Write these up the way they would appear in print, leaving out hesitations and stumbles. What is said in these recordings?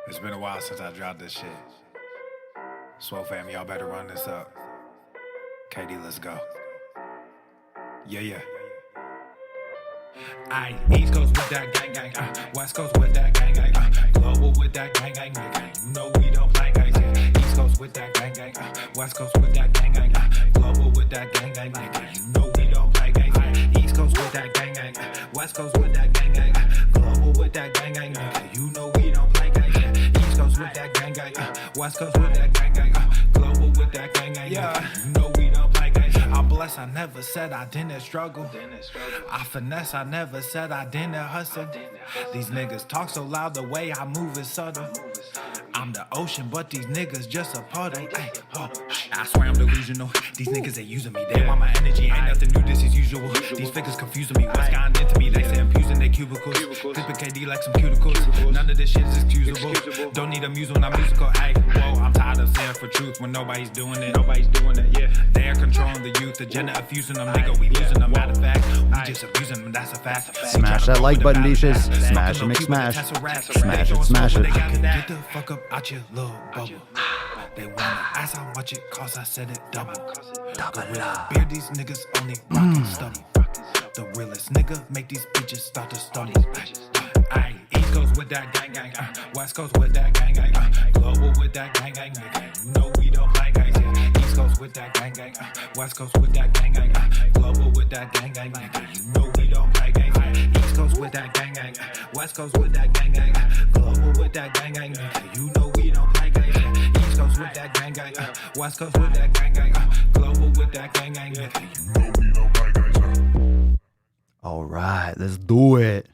It's been a while since I dropped this shit. Swole fam, y'all better run this up. KD, let's go. Yeah. Aye, East Coast with that gang gang, West Coast with that gang gang, global with that gang gang, nigga. You know we don't play guys, yeah. East Coast with that gang gang, West Coast with that gang gang, global with that gang gang, nigga. You know we don't play guys, yeah. East Coast with that gang gang, West Coast with that gang gang, global with that gang gang, nigga. You know we don't play guys, yeah. East Coast with that gang gang, West Coast with that gang gang, global with that gang gang, yeah. You know we don't play guys. I'm blessed, I never said I didn't struggle. I finesse, I never said I didn't hustle. These niggas talk so loud, the way I move is subtle. I'm the ocean, but these niggas just a puddle. Ay, oh, I swear I'm delusional. These niggas, they using me. They want my energy, ain't nothing new, this is usual. These figures confusing me, what's gotten into me? They say I'm using their cubicles. Clipping KD like some cuticles. None of this shit is excusable. Don't need a muse when I'm musical. Ay, whoa, I'm tired of saying for truth when nobody's doing it. Yeah. They're controlling the youth, agenda abusing them, nigga. We losing them. Matter of fact, we just abusing them, that's a fact. Smash that like button, bitches. Smash it, smash. Smash it. Get the fuck up out your little bubble. They wanna ask how much it costs, I said it double. Gorilla beer, these niggas only rockin' stubble. The realest nigga make these bitches start to stumble. Aye, East Coast with that gang gang, West Coast with that gang gang, global with that gang gang, nigga. You know we don't play guys, yeah. East Coast with that gang gang, West Coast with that gang gang, global with that gang gang, nigga. You know we don't play guys, yeah. East Coast with that gang gang, West Coast with that gang gang, global with that gang gang, nigga. You know we don't play guys, yeah. East Coast with that gang gang, West Coast with that gang gang, global with that gang gang, nigga. You know we don't play guys, yeah. All right, let's do it.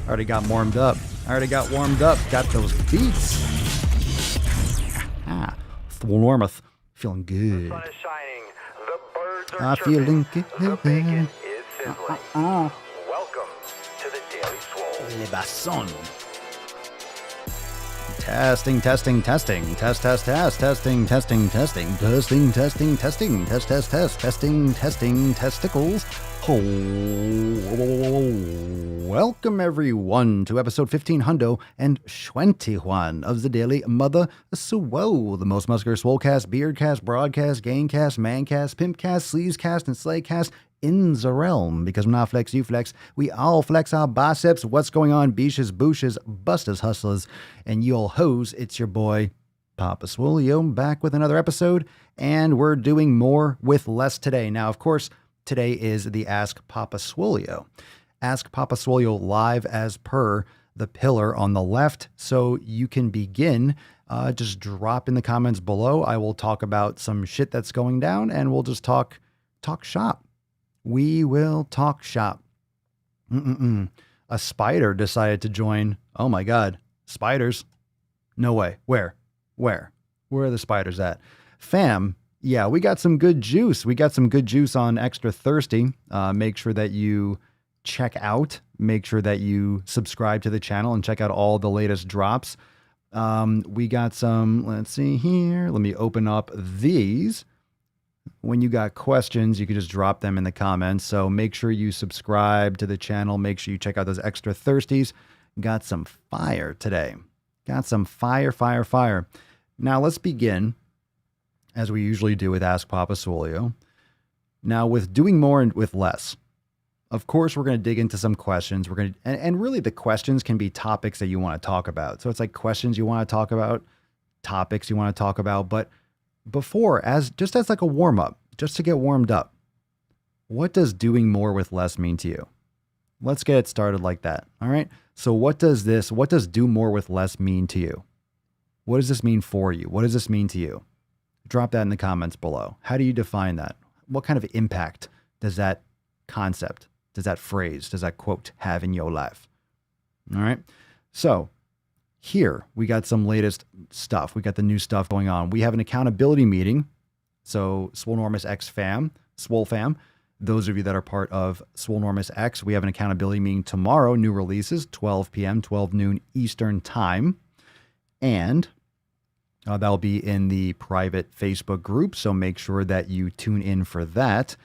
Already got warmed up. Got those beats. Thornormouth. Feeling good. The sun is shining. The birds are I feeling chirping. good. The bacon is sizzling. Welcome to the Daily Swole. Le basson. Testing. Test, testing, testicles. Welcome everyone to episode 1521 of the Daily Mother Swole, the most muscular swolecast, beardcast, broadcast, gamecast, mancast, pimpcast, sleevescast, and slaycast in the realm. Because when I flex, you flex, we all flex our biceps. What's going on, beaches, booshes, busters, hustlers, and you all hoes? It's your boy, Papa Swolio, back with another episode, and we're doing more with less today. Now, of course, today is the Ask Papa Swolio. Ask Papa Swolio live as per the pillar on the left, so you can begin. Just drop in the comments below. I will talk about some shit that's going down, and we'll just talk shop. We will talk shop. A spider decided to join. Oh my God. Spiders? No way. Where? Where are the spiders at? Fam, yeah, we got some good juice. We got some good juice on Extra Thirsty. Make sure that you check out. Make sure that you subscribe to the channel and check out all the latest drops. We got some, let's see here. Let me open up these. When you got questions, you can just drop them in the comments. So make sure you subscribe to the channel. Make sure you check out those Extra Thirsties. Got some fire today. Got some fire. Now let's begin, as we usually do with Ask Papa Swolio. Now with doing more and with less, of course, we're going to dig into some questions. We're going to, and really the questions can be topics that you want to talk about. So it's like questions you want to talk about, topics you want to talk about, but before, as like a warm up, just to get warmed up, what does doing more with less mean to you? Let's get it started like that. All right. So what does do more with less mean to you? What does this mean for you? What does this mean to you? Drop that in the comments below. How do you define that? What kind of impact does that concept, does that phrase, does that quote have in your life? All right. So here, we got some latest stuff. We got the new stuff going on. We have an accountability meeting. So Swolenormous X fam, Swole fam, those of you that are part of Swolenormous X, we have an accountability meeting tomorrow. New releases, 12 p.m., 12 noon Eastern time. And that'll be in the private Facebook group. So make sure that you tune in for that.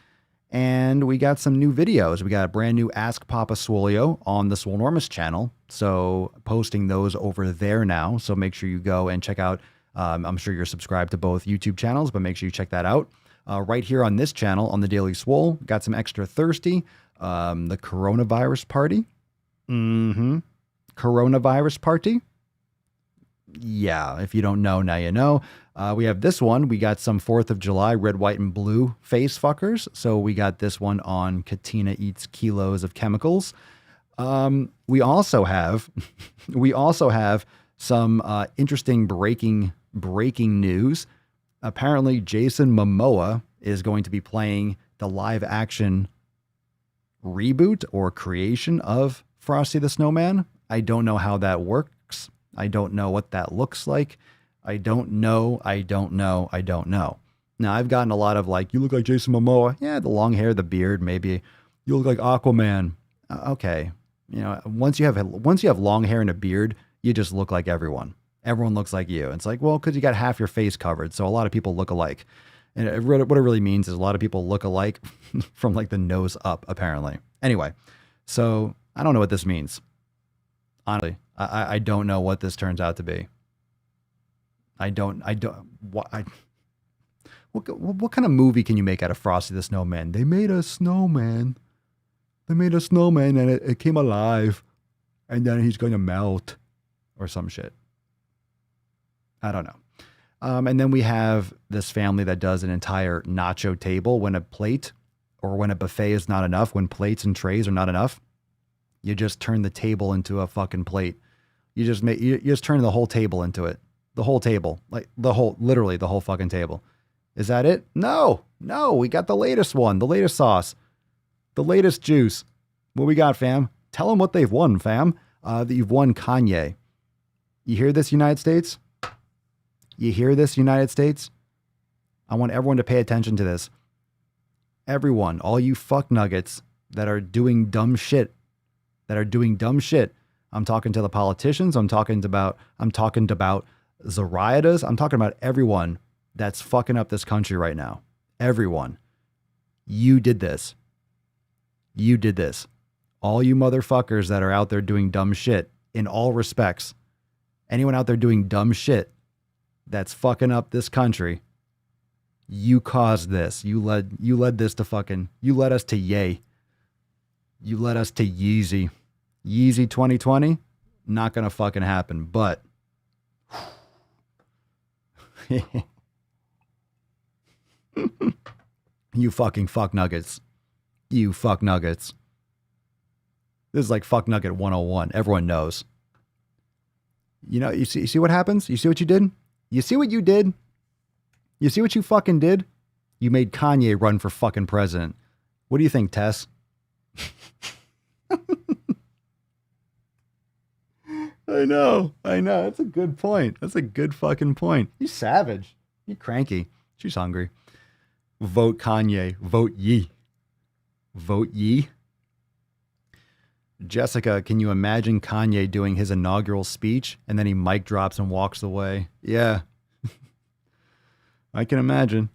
And we got some new videos. We got a brand new Ask Papa Swolio on the Swolenormous channel. So posting those over there now. So make sure you go and check out. I'm sure you're subscribed to both YouTube channels, but make sure you check that out. Right here on this channel, on the Daily Swole, got some extra thirsty. The coronavirus party. Coronavirus party. Yeah, if you don't know, now you know. We have this one. We got some 4th of July red, white, and blue face fuckers. So we got this one on Katina Eats Kilos of Chemicals. We also have some interesting breaking news. Apparently, Jason Momoa is going to be playing the live action reboot or creation of Frosty the Snowman. I don't know how that works. I don't know what that looks like. I don't know. Now, I've gotten a lot of like, you look like Jason Momoa. Yeah, the long hair, the beard, maybe. You look like Aquaman. Okay. You know, once you have long hair and a beard, you just look like everyone. Everyone looks like you. It's like, well, because you got half your face covered. So a lot of people look alike. And what it really means is a lot of people look alike from like the nose up, apparently. Anyway, so I don't know what this means. Honestly, I don't know what this turns out to be. What kind of movie can you make out of Frosty the Snowman? They made a snowman. And it came alive. And then he's going to melt or some shit. I don't know. And then we have this family that does an entire nacho table when a plate or when a buffet is not enough, when plates and trays are not enough. You just turn the table into a fucking plate. You just turn the whole table into it. The whole table. Like literally the whole fucking table. Is that it? No, we got the latest one, the latest sauce, the latest juice. What we got, fam? Tell them what they've won, fam. That you've won Kanye. You hear this, United States? You hear this, United States? I want everyone to pay attention to this. Everyone, all you fuck nuggets that are doing dumb shit, I'm talking to the politicians. I'm talking about Zariadas. I'm talking about everyone that's fucking up this country right now. Everyone. You did this. All you motherfuckers that are out there doing dumb shit in all respects. Anyone out there doing dumb shit that's fucking up this country. You caused this. You led this to fucking, you led us to yay. You led us to Yeezy. Yeezy 2020, not gonna fucking happen, but you fucking fuck nuggets. You fuck nuggets. This is like fuck nugget 101. Everyone knows. You know, you see what happens? You see what you did? You see what you did? You see what you fucking did? You made Kanye run for fucking president. What do you think, Tess? I know. That's a good point. That's a good fucking point. You savage. You cranky. She's hungry. Vote Kanye. Vote ye. Vote ye. Jessica, can you imagine Kanye doing his inaugural speech and then he mic drops and walks away? Yeah. I can imagine.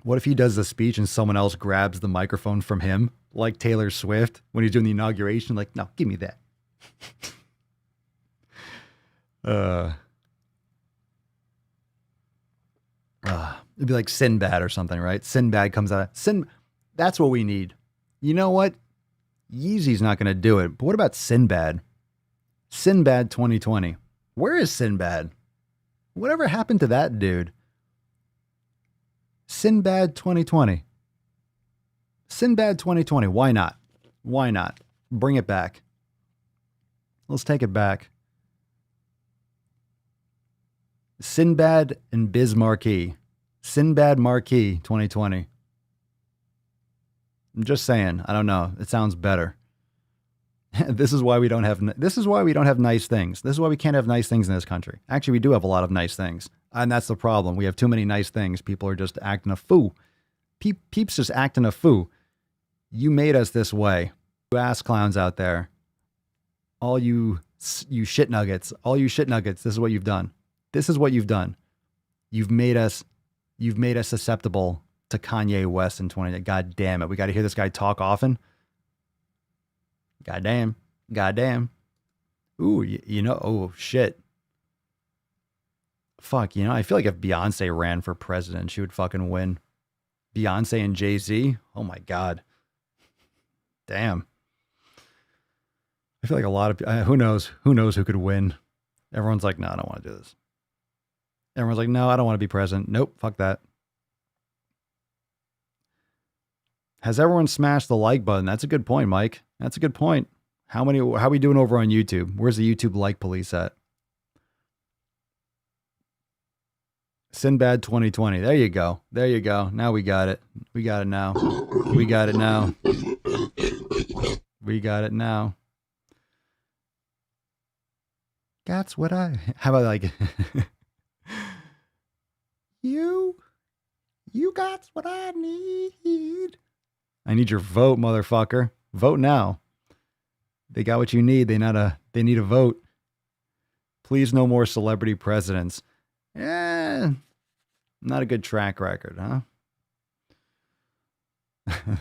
What if he does the speech and someone else grabs the microphone from him, like Taylor Swift when he's doing the inauguration? Like, no, give me that. It'd be like Sinbad or something, right? Sinbad comes out. That's what we need. You know what? Yeezy's not going to do it. But what about Sinbad? Sinbad 2020. Where is Sinbad? Whatever happened to that dude? Sinbad 2020. Sinbad 2020. Why not? Why not? Bring it back. Let's take it back. Sinbad and Biz Marquee. Sinbad Marquee 2020. I'm just saying. I don't know. It sounds better. This is why we don't have nice things. This is why we can't have nice things in this country. Actually, we do have a lot of nice things. And that's the problem. We have too many nice things. People are just acting a fool. Peeps just acting a fool. You made us this way. You ass clowns out there. All you shit nuggets. All you shit nuggets. This is what you've done. This is what you've done. You've made us susceptible to Kanye West in 20. God damn it. We got to hear this guy talk often. God damn. God damn. Ooh, you know, oh shit. Fuck, you know, I feel like if Beyonce ran for president, she would fucking win. Beyonce and Jay-Z? Oh my God. Damn. I feel like a lot of, who knows who could win. Everyone's like, no, I don't want to do this. Everyone's like, no, I don't want to be president. Nope, fuck that. Has everyone smashed the like button? That's a good point, Mike. That's a good point. How are we doing over on YouTube? Where's the YouTube like police at? Sinbad 2020. There you go. There you go. Now we got it. We got it now. We got it now. We got it now. That's what how about like, you got what I need. I need your vote, motherfucker. Vote now. They got what you need. They need a vote. Please no more celebrity presidents. Eh, not a good track record, huh?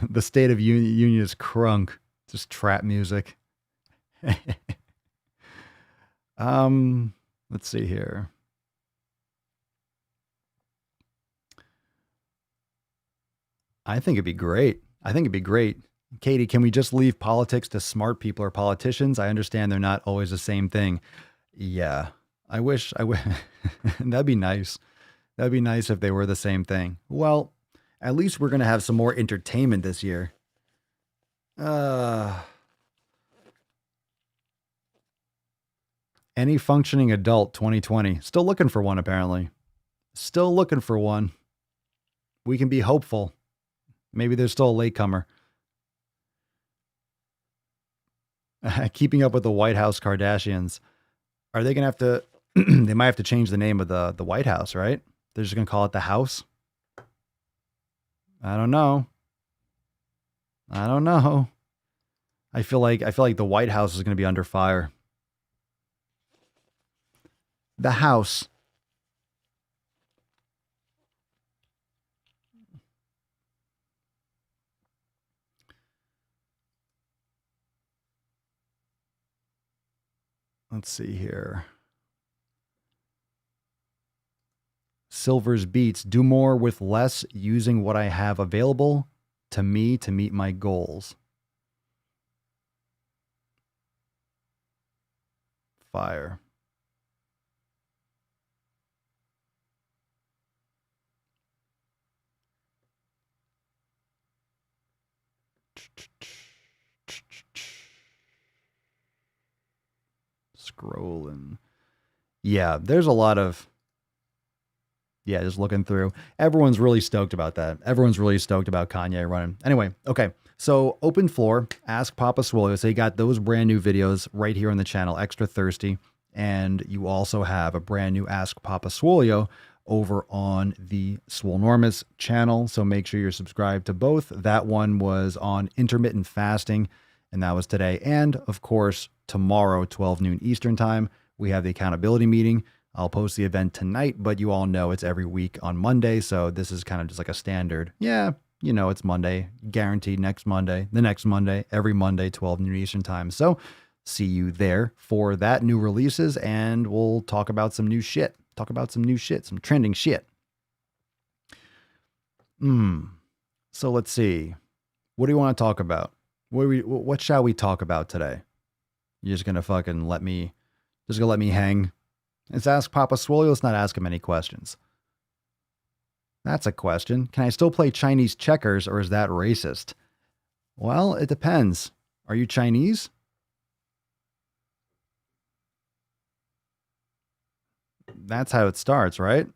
The State of Union is crunk. Just trap music. Let's see here. I think it'd be great. Katie, can we just leave politics to smart people or politicians? I understand they're not always the same thing. Yeah, I wish. That'd be nice. That'd be nice if they were the same thing. Well, at least we're going to have some more entertainment this year. Any functioning adult 2020. Still looking for one, apparently. Still looking for one. We can be hopeful. Maybe there's still a latecomer. Keeping up with the White House Kardashians. Are they going to have to, they might have to change the name of the White House, right? They're just going to call it the House. I don't know. I feel like the White House is going to be under fire. The House. Let's see here. Silver's Beats. Do more with less, using what I have available to me to meet my goals. Fire. Scrolling. Yeah, there's a lot of, just looking through. Everyone's really stoked about that. Everyone's really stoked about Kanye running. Anyway, okay. So open floor, ask Papa Swolio. So you got those brand new videos right here on the channel, Extra Thirsty. And you also have a brand new Ask Papa Swolio over on the Swolenormous channel. So make sure you're subscribed to both. That one was on intermittent fasting, and that was today. And of course, tomorrow, 12 noon Eastern time, we have the accountability meeting. I'll post the event tonight, but you all know it's every week on Monday. So this is kind of just like a standard. Yeah, you know, it's Monday, guaranteed next Monday, the next Monday, every Monday, 12 noon Eastern time. So see you there for that, new releases, and we'll talk about some new shit. Some trending shit. So let's see. What do you want to talk about? What shall we talk about today? You're just gonna fucking let me hang? Let's ask Papa Swolio. Let's not ask him any questions. That's a question. Can I still play Chinese checkers, or is that racist? Well, it depends. Are you Chinese? That's how it starts, right?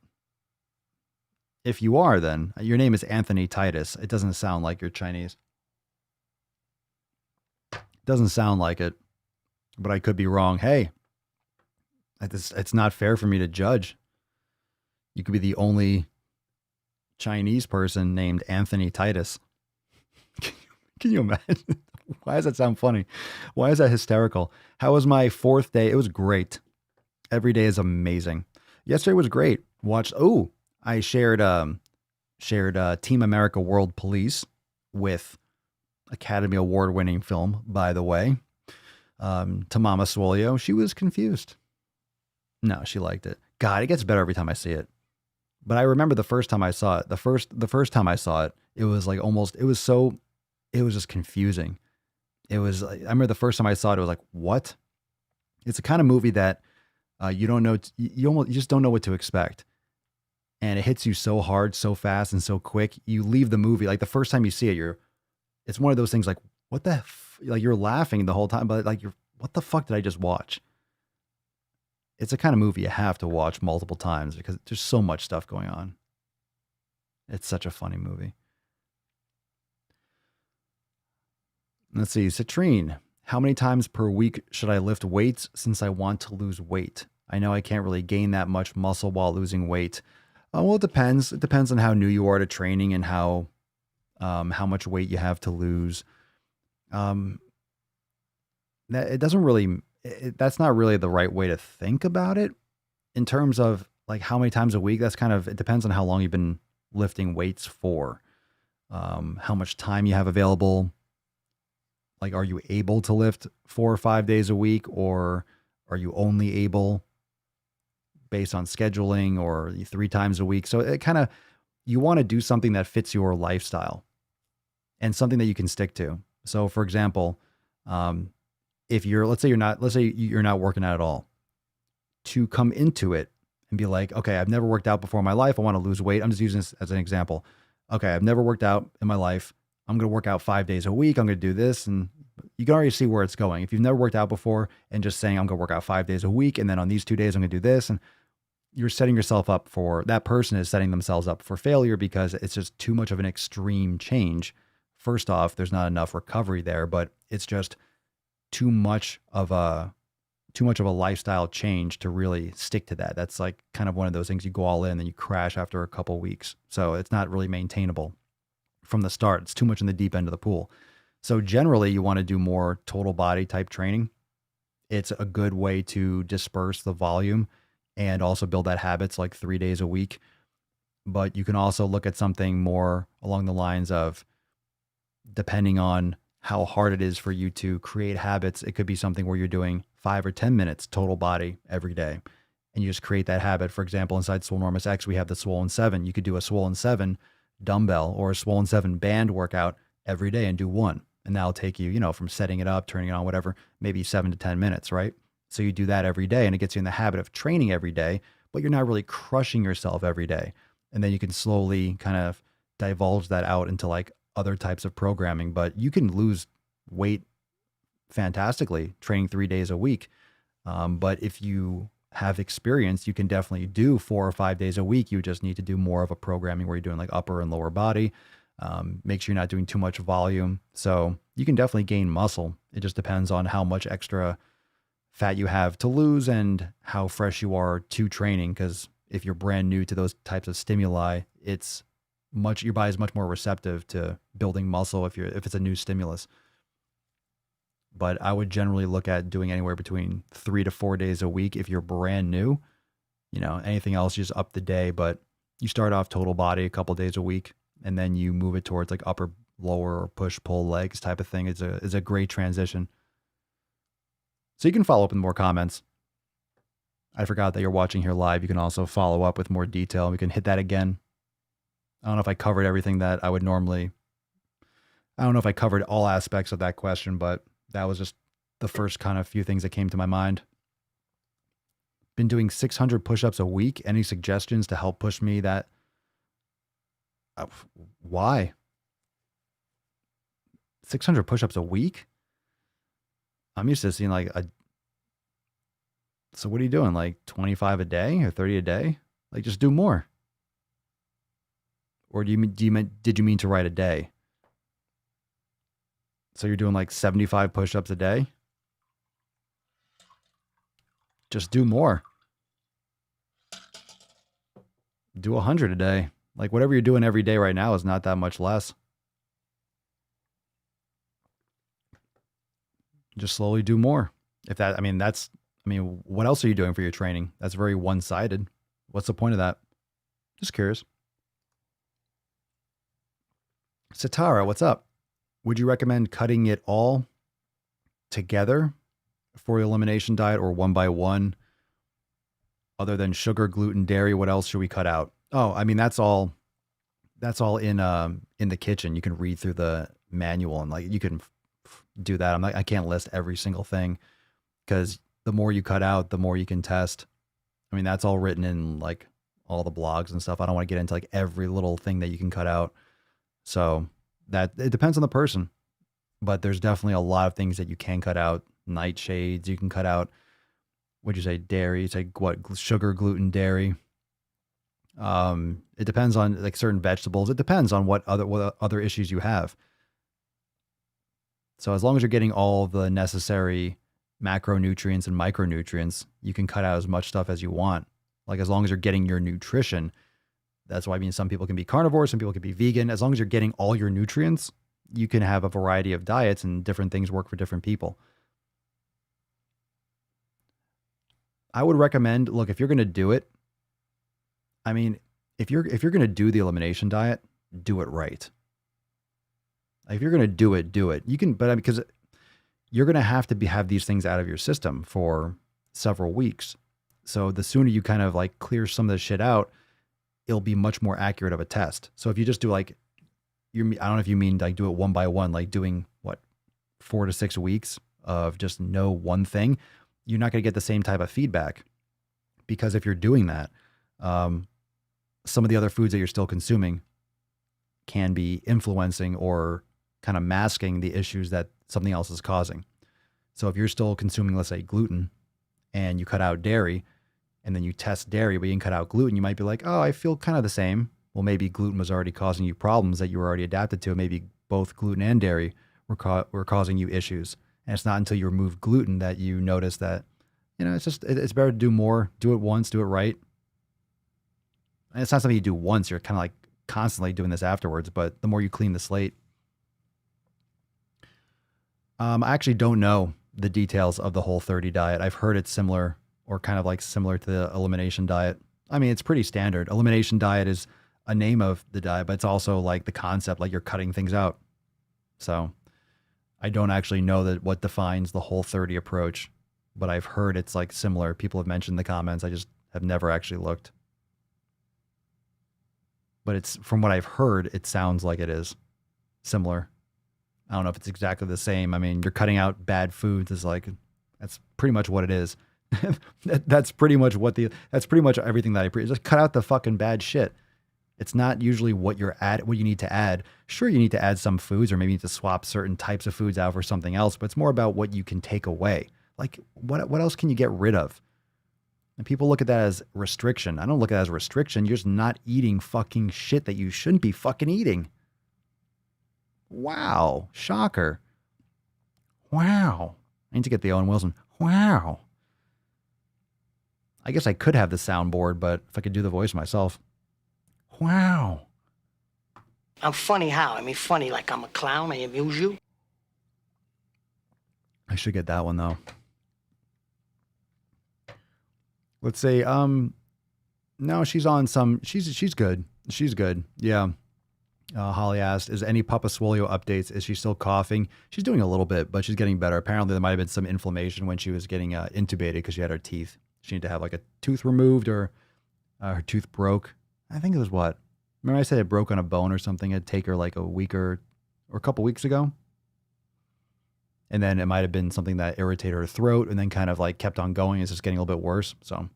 If you are, then your name is Anthony Titus. It doesn't sound like you're Chinese. Doesn't sound like it, but I could be wrong. Hey, it's not fair for me to judge. You could be the only Chinese person named Anthony Titus. Can you imagine? Why does that sound funny? Why is that hysterical? How was my fourth day? It was great. Every day is amazing. Yesterday was great. I shared shared Team America World Police with Academy Award winning film, by the way, to Mama Swolio. She was confused. No, she liked it. God, it gets better every time I see it. But I remember the first time I saw it, the first time I saw it, it was like it was just confusing. It was, I remember the first time I saw it, it was like, what? It's a kind of movie that you don't know, you just don't know what to expect. And it hits you so hard, so fast, and so quick. You leave the movie, like the first time you see it, it's one of those things like, what the, like you're laughing the whole time, but like what the fuck did I just watch? It's a kind of movie you have to watch multiple times because there's so much stuff going on. It's such a funny movie. Let's see, Citrine. How many times per week should I lift weights since I want to lose weight? I know I can't really gain that much muscle while losing weight. Well, it depends. It depends on how new you are to training and how much weight you have to lose. That's not really the right way to think about it in terms of like how many times a week. It depends on how long you've been lifting weights for, how much time you have available. Like, are you able to lift 4 or 5 days a week, or are you only able based on scheduling, or 3 times a week? So you want to do something that fits your lifestyle and something that you can stick to. So for example, if let's say you're not working out at all, to come into it and be like, okay, I've never worked out before in my life. I want to lose weight. I'm just using this as an example. Okay, I've never worked out in my life. I'm going to work out 5 days a week. I'm going to do this. And you can already see where it's going. If you've never worked out before and just saying, I'm going to work out 5 days a week, and then on these 2 days, I'm going to do this. And you're setting yourself up that person is setting themselves up for failure because it's just too much of an extreme change. First off, there's not enough recovery there, but it's just too much of a lifestyle change to really stick to that. That's like kind of one of those things you go all in and you crash after a couple weeks. So it's not really maintainable from the start. It's too much in the deep end of the pool. So generally you want to do more total body type training. It's a good way to disperse the volume and also build that habits like 3 days a week. But you can also look at something more along the lines of, depending on how hard it is for you to create habits, it could be something where you're doing 5 or 10 minutes total body every day. And you just create that habit. For example, inside Swolenormous X, we have the Swollen 7. You could do a Swollen 7 dumbbell or a Swollen 7 band workout every day and do one. And that'll take you, from setting it up, turning it on, whatever, maybe 7 to 10 minutes, right? So you do that every day and it gets you in the habit of training every day, but you're not really crushing yourself every day. And then you can slowly kind of divulge that out into like other types of programming. But you can lose weight fantastically training 3 days a week. But if you have experience, you can definitely do 4 or 5 days a week. You just need to do more of a programming where you're doing like upper and lower body. Make sure you're not doing too much volume. So you can definitely gain muscle. It just depends on how much extra fat you have to lose and how fresh you are to training. Because if you're brand new to those types of stimuli, your body is much more receptive to building muscle if it's a new stimulus. But I would generally look at doing anywhere between 3 to 4 days a week if you're brand new. Anything else, just up the day. But you start off total body a couple days a week, and then you move it towards like upper, lower, or push, pull legs type of thing. It's a great transition. So you can follow up with more comments. I forgot that you're watching here live. You can also follow up with more detail. We can hit that again. I don't know if I covered everything that I would normally. I don't know if I covered all aspects of that question, but that was just the first kind of few things that came to my mind. Been doing 600 push-ups a week. Any suggestions to help push me that? Why? 600 push-ups a week? I'm used to seeing so what are you doing? Like 25 a day or 30 a day? Like just do more. Or did you mean to write a day? So you're doing like 75 push-ups a day? Just do more. Do 100 a day. Like whatever you're doing every day right now is not that much less. Just slowly do more. What else are you doing for your training? That's very one-sided. What's the point of that? Just curious. Satara, what's up? Would you recommend cutting it all together for your elimination diet or one by one? Other than sugar, gluten, dairy, what else should we cut out? Oh, I mean that's all in the kitchen. You can read through the manual and like you can do that. I can't list every single thing because the more you cut out, the more you can test. I mean, that's all written in like all the blogs and stuff. I don't want to get into like every little thing that you can cut out. So that it depends on the person, but there's definitely a lot of things that you can cut out. Nightshades, you can cut out. What'd you say? Dairy, you say what? Sugar, gluten, dairy. It depends on like certain vegetables. It depends on what other issues you have. So as long as you're getting all the necessary macronutrients and micronutrients, you can cut out as much stuff as you want. Like as long as you're getting your nutrition. That's why I mean some people can be carnivore, some people can be vegan. As long as you're getting all your nutrients, you can have a variety of diets and different things work for different people. I would recommend, look, if you're going to do it, I mean, if you're going to do the elimination diet, do it right. If you're going to do it. You can, but because you're going to have these things out of your system for several weeks. So the sooner you kind of like clear some of the shit out, it'll be much more accurate of a test. So if you just do like, I don't know if you mean like do it one by one, like doing what, 4 to 6 weeks of just no one thing, you're not going to get the same type of feedback. Because if you're doing that, some of the other foods that you're still consuming can be influencing or kind of masking the issues that something else is causing. So if you're still consuming, let's say, gluten and you cut out dairy and then you test dairy, but you can cut out gluten, you might be like, oh, I feel kind of the same. Well, maybe gluten was already causing you problems that you were already adapted to. Maybe both gluten and dairy were causing you issues. And it's not until you remove gluten that you notice that, it's better to do more, do it once, do it right. And it's not something you do once. You're kind of like constantly doing this afterwards, but the more you clean the slate. I actually don't know the details of the Whole30 diet. I've heard it's similar or kind of like similar to the elimination diet. I mean, it's pretty standard. Elimination diet is a name of the diet, but it's also like the concept, like you're cutting things out. So I don't actually know what defines the Whole30 approach, but I've heard it's like similar. People have mentioned in the comments. I just have never actually looked. But it's from what I've heard, it sounds like it is similar. I don't know if it's exactly the same. I mean, you're cutting out bad foods that's pretty much what it is. That's pretty much everything that I preach. Just cut out the fucking bad shit. It's not usually what you need to add. Sure, you need to add some foods or maybe you need to swap certain types of foods out for something else, but it's more about what you can take away. Like what else can you get rid of? And people look at that as restriction. I don't look at it as restriction. You're just not eating fucking shit that you shouldn't be fucking eating. Wow. Shocker. Wow. I need to get the Owen Wilson. Wow. I guess I could have the soundboard, but if I could do the voice myself. Wow. I'm funny how? I mean, funny like I'm a clown. I amuse you. I should get that one, though. Let's say, no, she's on some, she's good. She's good. Yeah. Holly asked, is any Papa Swolio updates? Is she still coughing? She's doing a little bit, but she's getting better. Apparently there might have been some inflammation when she was getting intubated because she had her teeth. She needed to have like a tooth removed or her tooth broke. I think it was what? Remember I said it broke on a bone or something? It'd take her like a week or a couple weeks ago. And then it might have been something that irritated her throat and then kind of like kept on going. It's just getting a little bit worse. So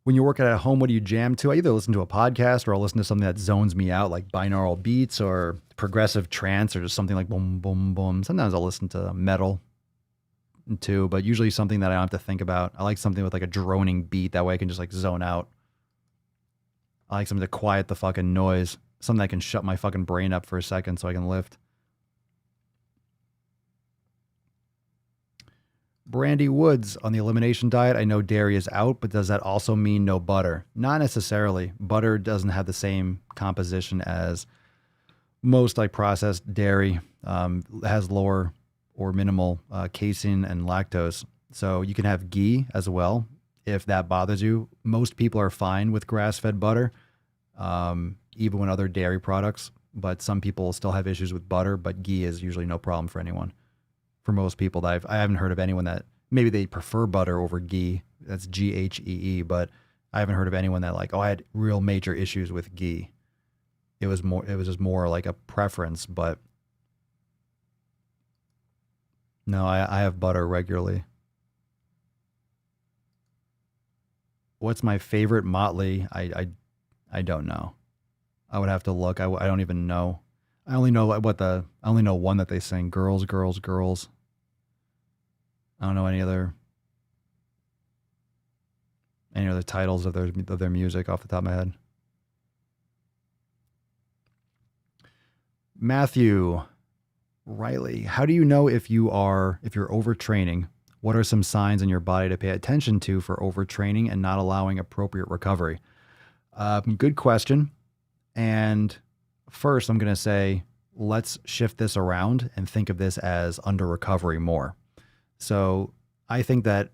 when you're working at home, what do you jam to? I either listen to a podcast or I'll listen to something that zones me out, like binaural beats or progressive trance or just something like boom, boom, boom. Sometimes I'll listen to metal too, but usually something that I don't have to think about. I like something with like a droning beat. That way I can just like zone out. I like something to quiet the fucking noise. Something that can shut my fucking brain up for a second so I can lift. Brandy Woods on the elimination diet. I know dairy is out, but does that also mean no butter? Not necessarily. Butter doesn't have the same composition as most like processed dairy. It has lower or minimal casein and lactose. So you can have ghee as well if that bothers you. Most people are fine with grass-fed butter. even with other dairy products, but some people still have issues with butter, but ghee is usually no problem for anyone. For most people that I haven't heard of anyone that maybe they prefer butter over ghee. That's GHEE, but I haven't heard of anyone that like, oh, I had real major issues with ghee. It was just more like a preference, but no, I have butter regularly. What's my favorite Motley? I don't know. I would have to look. I don't even know. I only know I only know one that they sing. Girls, girls, girls. I don't know any other titles of their music off the top of my head. Matthew Riley, how do you know if you're overtraining? What are some signs in your body to pay attention to for overtraining and not allowing appropriate recovery? Good question. And first, I'm going to say, let's shift this around and think of this as under recovery more. So I think that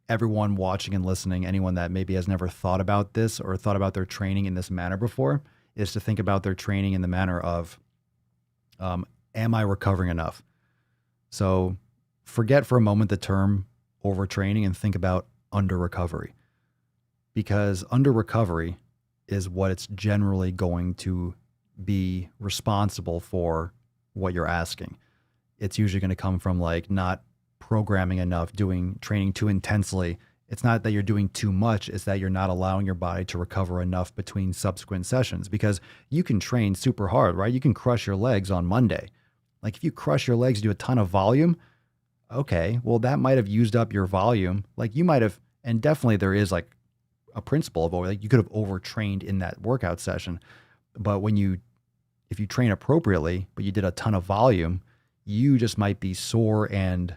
everyone watching and listening, anyone that maybe has never thought about this or thought about their training in this manner before, is to think about their training in the manner of, am I recovering enough? So forget for a moment the term overtraining and think about under recovery, because under recovery is what it's generally going to be responsible for what you're asking. It's usually going to come from like not programming enough, doing training too intensely. It's not that you're doing too much, it's that you're not allowing your body to recover enough between subsequent sessions, because you can train super hard, right? You can crush your legs on Monday. Like if you crush your legs, do a ton of volume, okay, well that might have used up your volume. Like you might have, and definitely there is like a principle of like you could have overtrained in that workout session. But if you train appropriately, but you did a ton of volume, you just might be sore and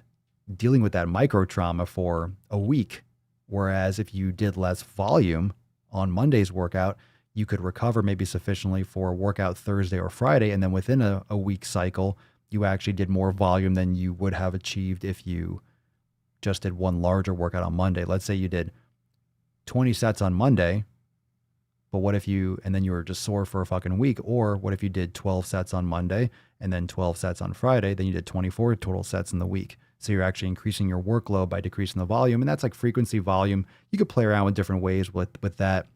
dealing with that micro trauma for a week. Whereas if you did less volume on Monday's workout, you could recover maybe sufficiently for a workout Thursday or Friday. And then within a week cycle, you actually did more volume than you would have achieved if you just did one larger workout on Monday. Let's say you did 20 sets on Monday, but what if and then you were just sore for a fucking week? Or what if you did 12 sets on Monday and then 12 sets on Friday, then you did 24 total sets in the week. So you're actually increasing your workload by decreasing the volume. And that's like frequency, volume. You could play around with different ways with that.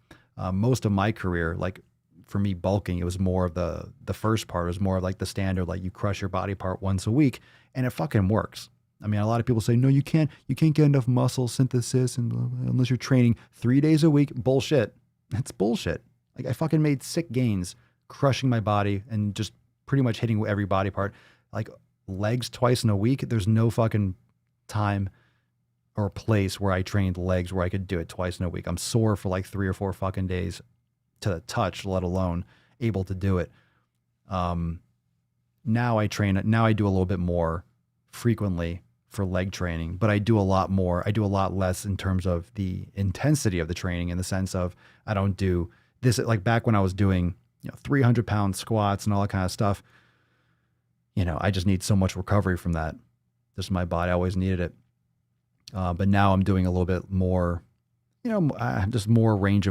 Most of my career, like for me bulking, it was more of the first part. It was more of like the standard, like you crush your body part once a week and it fucking works. I mean, a lot of people say, no, you can't get enough muscle synthesis and unless you're training 3 days a week. Bullshit. It's bullshit. Like I fucking made sick gains crushing my body and just pretty much hitting every body part. Like legs twice in a week. There's no fucking time or place where I trained legs where I could do it twice in a week. I'm sore for like 3 or 4 fucking days to the touch, let alone able to do it. Now I do a little bit more frequently for leg training, but I do a lot less in terms of the intensity of the training, in the sense of I don't do this like back when I was doing 300-pound squats and all that kind of stuff. I just need so much recovery from that. Just my body always needed it. But now I'm doing a little bit more, just more range,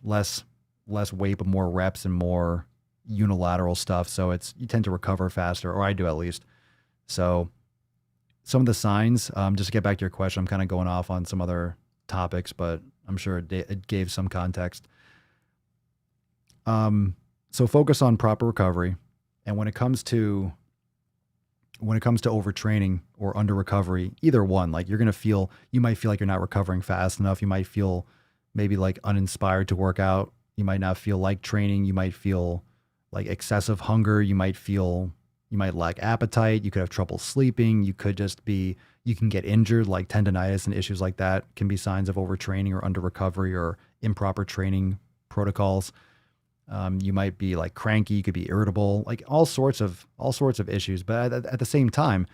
less weight, but more reps and more unilateral stuff. So you tend to recover faster, or I do at least. So some of the signs, just to get back to your question, I'm kind of going off on some other topics, but I'm sure it gave some context. So focus on proper recovery. And when it comes to overtraining or under recovery, either one, like you might feel like you're not recovering fast enough. You might feel maybe like uninspired to work out. You might not feel like training. You might feel like excessive hunger. You might lack appetite. You could have trouble sleeping. You can get injured, like tendonitis and issues like that can be signs of overtraining or under recovery or improper training protocols. You might be like cranky. You could be irritable, like all sorts of issues. But at the same time,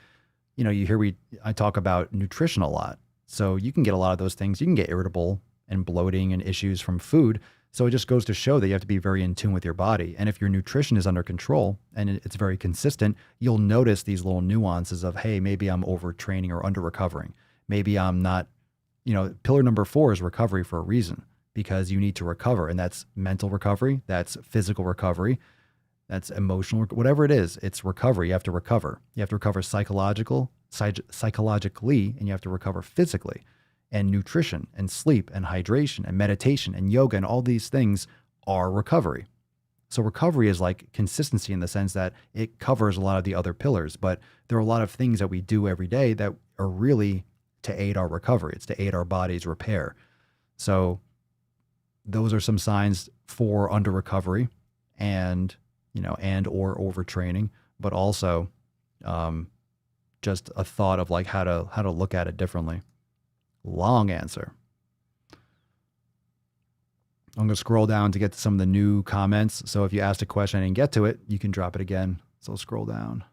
I talk about nutrition a lot. So you can get a lot of those things. You can get irritable and bloating and issues from food. So it just goes to show that you have to be very in tune with your body. And if your nutrition is under control and it's very consistent, you'll notice these little nuances of, hey, maybe I'm overtraining or under recovering. Maybe I'm not, pillar number 4 is recovery for a reason. because you need to recover. And that's mental recovery, that's physical recovery, that's emotional, whatever it is, it's recovery. You have to recover. You have to recover psychologically, and you have to recover physically. And nutrition and sleep and hydration and meditation and yoga and all these things are recovery. So recovery is like consistency in the sense that it covers a lot of the other pillars, but there are a lot of things that we do every day that are really to aid our recovery. It's to aid our body's repair. So those are some signs for under recovery and, and or overtraining, but also just a thought of like how to look at it differently. Long answer. I'm going to scroll down to get to some of the new comments. So if you asked a question and didn't get to it, you can drop it again. So scroll down.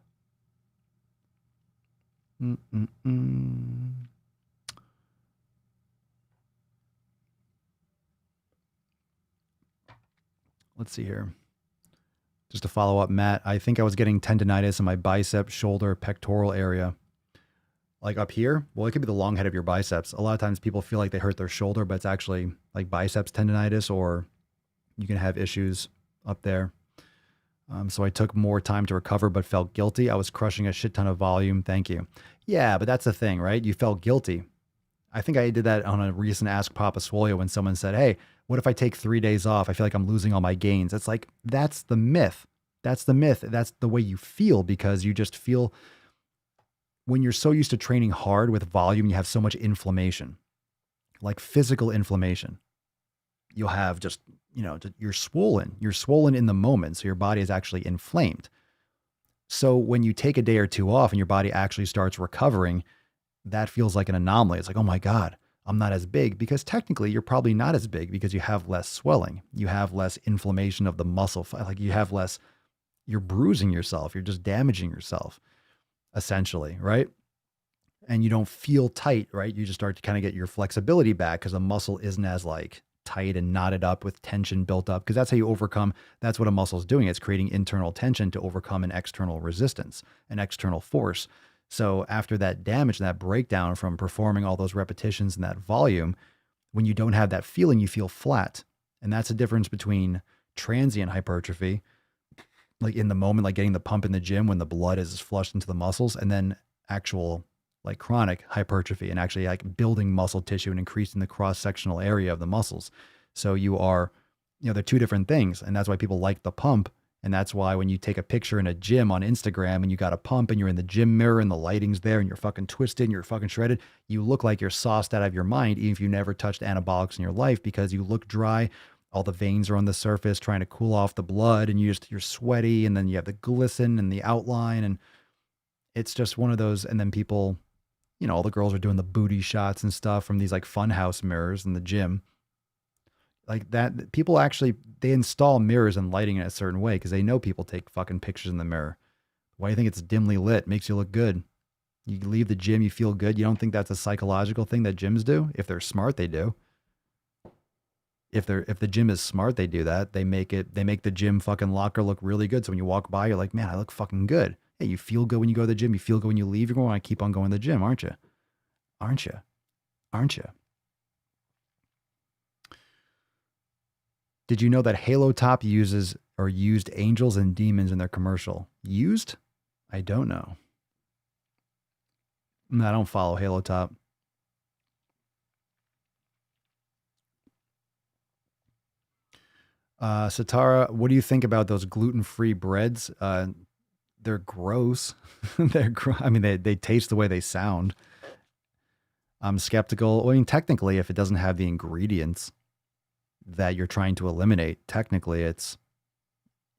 Let's see here. Just to follow up, Matt, I think I was getting tendonitis in my bicep, shoulder, pectoral area. Like up here, well, it could be the long head of your biceps. A lot of times people feel like they hurt their shoulder, but it's actually like biceps tendonitis, or you can have issues up there. So I took more time to recover, but felt guilty. I was crushing a shit ton of volume. Thank you. Yeah, but that's the thing, right? You felt guilty. I think I did that on a recent Ask Papa Swolio when someone said, hey, what if I take 3 days off? I feel like I'm losing all my gains. It's like, that's the myth. That's the myth. That's the way you feel, because you just feel, when you're so used to training hard with volume, you have so much inflammation, like physical inflammation. You'll have just, you're swollen. You're swollen in the moment. So your body is actually inflamed. So when you take a day or two off and your body actually starts recovering, that feels like an anomaly. It's like, oh my God, I'm not as big, because technically you're probably not as big because you have less swelling. You have less inflammation of the muscle. Like you have less, you're bruising yourself. You're just damaging yourself, essentially, right? And you don't feel tight, right? You just start to kind of get your flexibility back because the muscle isn't as like tight and knotted up with tension built up, because that's how you overcome. That's what a muscle is doing. It's creating internal tension to overcome an external resistance, an external force. So after that damage, that breakdown from performing all those repetitions and that volume, when you don't have that feeling, you feel flat. And that's the difference between transient hypertrophy, like in the moment, like getting the pump in the gym when the blood is flushed into the muscles, and then actual like chronic hypertrophy and actually like building muscle tissue and increasing the cross-sectional area of the muscles. So you are, they're two different things. And that's why people like the pump. And that's why when you take a picture in a gym on Instagram and you got a pump and you're in the gym mirror and the lighting's there and you're fucking twisted and you're fucking shredded, you look like you're sauced out of your mind, even if you never touched anabolics in your life, because you look dry. All the veins are on the surface trying to cool off the blood, and you're sweaty, and then you have the glisten and the outline, and it's just one of those. And then people, all the girls are doing the booty shots and stuff from these like funhouse mirrors in the gym. Like that, people actually, they install mirrors and lighting in a certain way because they know people take fucking pictures in the mirror. Why do you think it's dimly lit? Makes you look good. You leave the gym, you feel good. You don't think that's a psychological thing that gyms do? If they're smart, they do. If the gym is smart, they do that. They make the gym fucking locker look really good. So when you walk by, you're like, man, I look fucking good. Hey, you feel good when you go to the gym. You feel good when you leave. You're going to want to keep on going to the gym, aren't you? Aren't you? Aren't you? Did you know that Halo Top used angels and demons in their commercial? Used? I don't know. I don't follow Halo Top. Satara, what do you think about those gluten-free breads? They're gross. They taste the way they sound. I'm skeptical. Well, I mean, technically, if it doesn't have the ingredients that you're trying to eliminate, technically it's,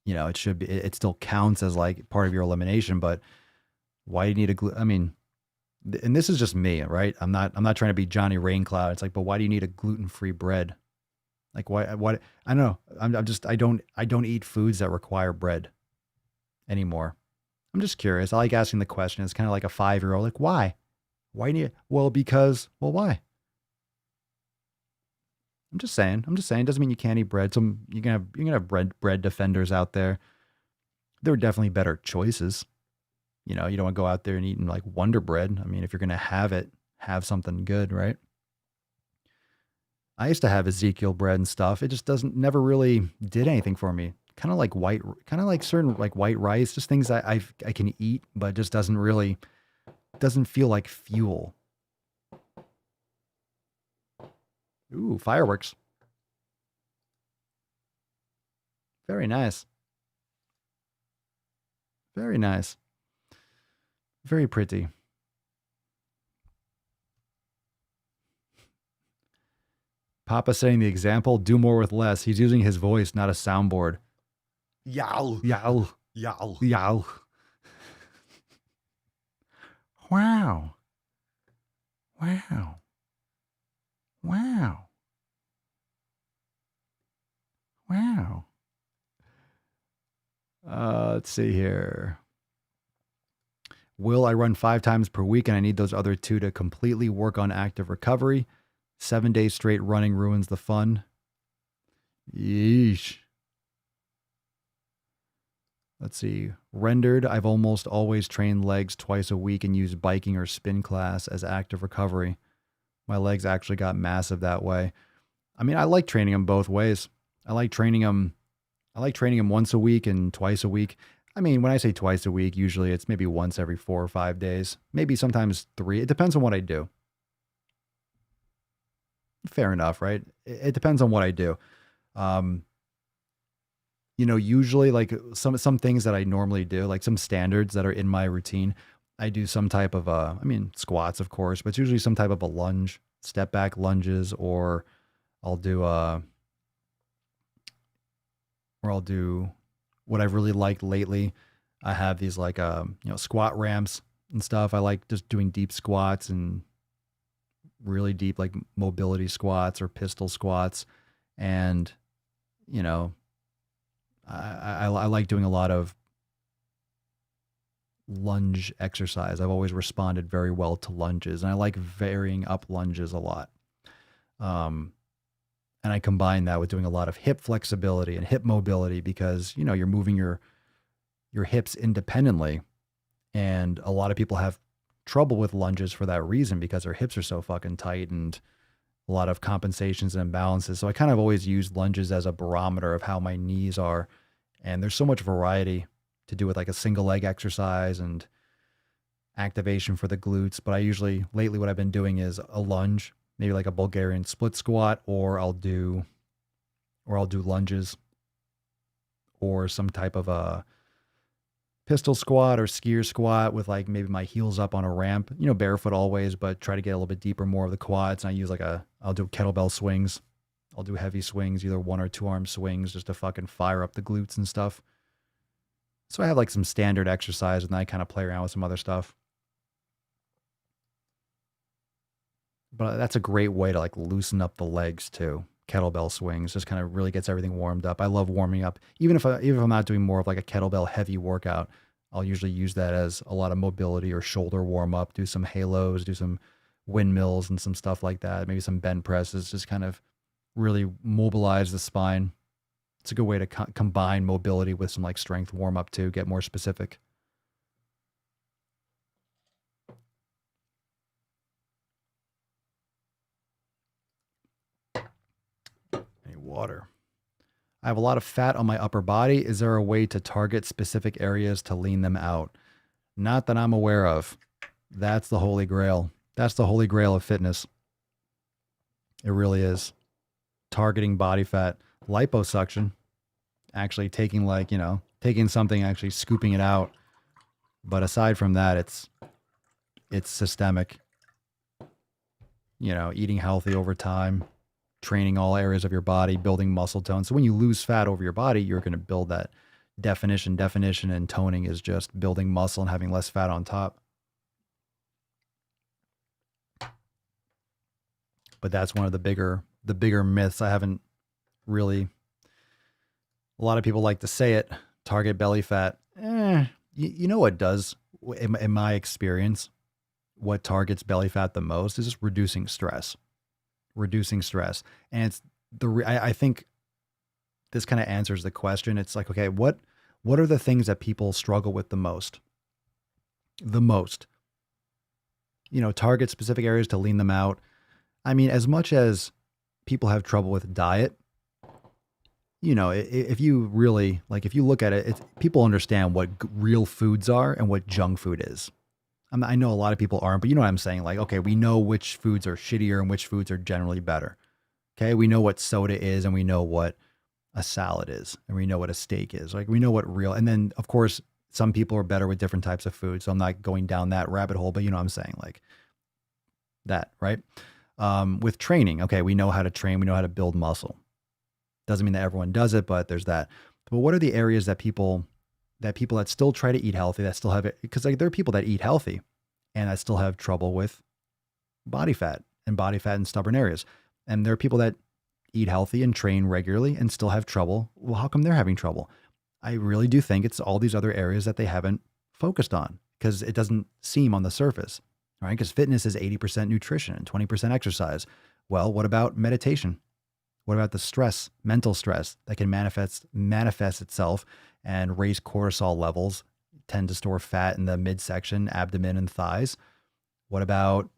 it should be, it still counts as like part of your elimination, but why do you need and this is just me, right? I'm not trying to be Johnny Raincloud. It's like, but why do you need a gluten-free bread? Like why, I don't know. I don't eat foods that require bread anymore. I'm just curious. I like asking the question. It's kind of like a 5-year-old, like, why? Why do you, well, why? I'm just saying. It doesn't mean you can't eat bread. You're gonna have bread defenders out there. There are definitely better choices. You don't want to go out there and eat like Wonder Bread. I mean, if you're gonna have it, have something good, right? I used to have Ezekiel bread and stuff. It just never really did anything for me. Kind of like certain like white rice, just things I can eat, but just doesn't feel like fuel. Ooh, fireworks. Very nice. Very nice. Very pretty. Papa setting the example, do more with less. He's using his voice, not a soundboard. Yow. Yow. Yow. Yow. Wow. Wow. Wow. Wow. Let's see here. Will I run 5 times per week and I need those other 2 to completely work on active recovery? 7 days straight running ruins the fun. Yeesh. Let's see. Rendered, I've almost always trained legs twice a week and used biking or spin class as active recovery. My legs actually got massive that way. I mean, I like training them both ways. I like training them once a week and twice a week. I mean, when I say twice a week, usually it's maybe once every 4 or 5 days, maybe sometimes 3. It depends on what I do. Fair enough, right? It depends on what I do. Usually like some things that I normally do, like some standards that are in my routine, I do some type of squats, of course, but it's usually some type of a lunge, step back lunges, or I'll do what I've really liked lately. I have these like squat ramps and stuff. I like just doing deep squats and really deep like mobility squats or pistol squats, and I like doing a lot of lunge exercise. I've always responded very well to lunges, and I like varying up lunges a lot. And I combine that with doing a lot of hip flexibility and hip mobility because, you're moving your hips independently. And a lot of people have trouble with lunges for that reason because their hips are so fucking tight and a lot of compensations and imbalances. So I kind of always use lunges as a barometer of how my knees are. And there's so much variety to do with like a single leg exercise and activation for the glutes. But lately what I've been doing is a lunge, maybe like a Bulgarian split squat, or I'll do lunges or some type of a pistol squat or skier squat with like maybe my heels up on a ramp, barefoot always, but try to get a little bit deeper, more of the quads. And I use I'll do kettlebell swings. I'll do heavy swings, either 1 or 2 arm swings, just to fucking fire up the glutes and stuff. So I have like some standard exercise and then I kind of play around with some other stuff. But that's a great way to like loosen up the legs too. Kettlebell swings just kind of really gets everything warmed up. I love warming up. Even if I'm not doing more of like a kettlebell heavy workout, I'll usually use that as a lot of mobility or shoulder warm up, do some halos, do some windmills and some stuff like that. Maybe some bent presses, just kind of really mobilize the spine. It's a good way to combine mobility with some like strength warm up too, get more specific. Water. I have a lot of fat on my upper body. Is there a way to target specific areas to lean them out? Not that I'm aware of. That's the holy grail. That's the holy grail of fitness. It really is. Targeting body fat. Liposuction. Actually taking taking something, actually scooping it out. But aside from that, it's systemic. Eating healthy over time. Training all areas of your body, building muscle tone. So when you lose fat over your body, you're going to build that definition, and toning is just building muscle and having less fat on top. But that's one of the bigger myths. I haven't really, a lot of people like to say it, target belly fat. You know what does, in my experience, what targets belly fat the most is just reducing stress. And it's I think this kind of answers the question. It's like, okay, what are the things that people struggle with the most? Target specific areas to lean them out. I mean, as much as people have trouble with diet, you know, if you really like, if you look at it, people understand what real foods are and what junk food is. I know a lot of people aren't, but you know what I'm saying? Like, okay, we know which foods are shittier and which foods are generally better. Okay. We know what soda is and we know what a salad is and we know what a steak is. Like we know what real, and then of course, some people are better with different types of food. So I'm not going down that rabbit hole, but you know what I'm saying? Like that, right? With training, okay, we know how to train, we know how to build muscle. Doesn't mean that everyone does it, but there's that. But what are the areas that people that still try to eat healthy, that still have it? Because like there are people that eat healthy and that still have trouble with body fat in stubborn areas. And there are people that eat healthy and train regularly and still have trouble. Well, how come they're having trouble? I really do think it's all these other areas that they haven't focused on because it doesn't seem on the surface, right? Because fitness is 80% nutrition and 20% exercise. Well, what about meditation? What about the stress, mental stress that can manifest itself and raise cortisol levels, tend to store fat in the midsection, abdomen, and thighs? What about,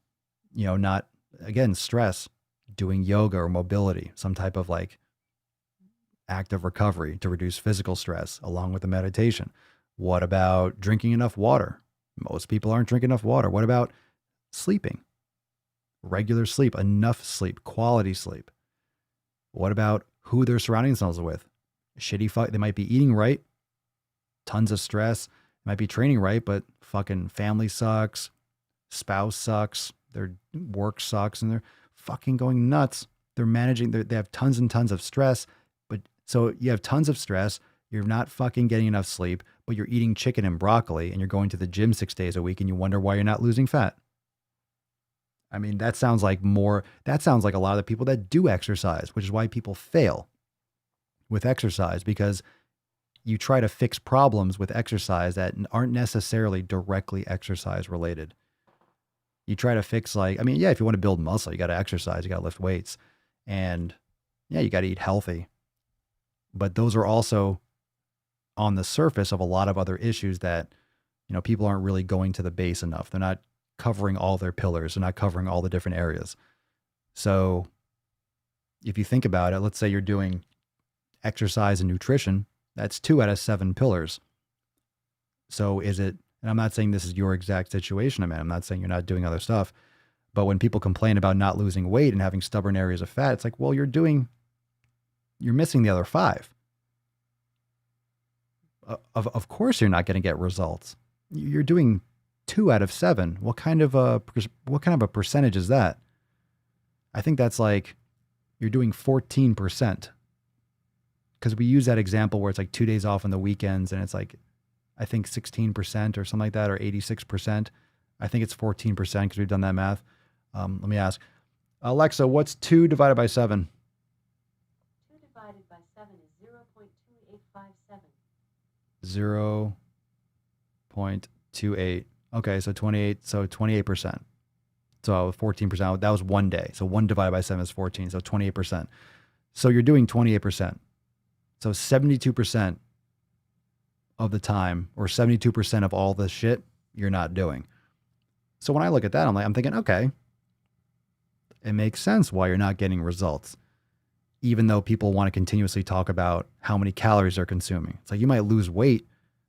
you know, not, again, stress, doing yoga or mobility, some type of like active recovery to reduce physical stress along with the meditation? What about drinking enough water? Most people aren't drinking enough water. What about sleeping? Regular sleep, enough sleep, quality sleep. What about who they're surrounding themselves with? They might be eating right, tons of stress, might be training right, but fucking family sucks, spouse sucks, their work sucks, and they're fucking going nuts. They're managing, they have tons and tons of stress. But so you have tons of stress, you're not fucking getting enough sleep, but you're eating chicken and broccoli and you're going to the gym 6 days a week and you wonder why you're not losing fat. I mean, that sounds like a lot of the people that do exercise, which is why people fail with exercise, because you try to fix problems with exercise that aren't necessarily directly exercise related. You try to fix if you want to build muscle, you got to exercise, you got to lift weights, and yeah, you got to eat healthy. But those are also on the surface of a lot of other issues that, you know, people aren't really going to the base enough. They're not covering all their pillars. They're not covering all the different areas. So if you think about it, let's say you're doing exercise and nutrition, that's 2 out of 7 pillars. So is it, and I'm not saying this is your exact situation, I'm not saying you're not doing other stuff, but when people complain about not losing weight and having stubborn areas of fat, it's like, well, you're missing the other 5. Of course you're not going to get results. You're doing 2 out of 7. What kind of a percentage is that? I think that's like you're doing 14%. Because we use that example where it's like 2 days off on the weekends and it's like, I think 16% or something like that, or 86%. I think it's 14% because we've done that math. Let me ask. Alexa, what's 2 divided by 7? 2 divided by 7 is 0.2857. 0.28. Okay, so 28%. So 14%, that was 1 day. So 1 divided by 7 is 14, so 28%. So you're doing 28%. So 72% of the time, or 72% of all the shit you're not doing. So when I look at that, I'm thinking, okay, it makes sense why you're not getting results. Even though people want to continuously talk about how many calories they're consuming. It's like you might lose weight,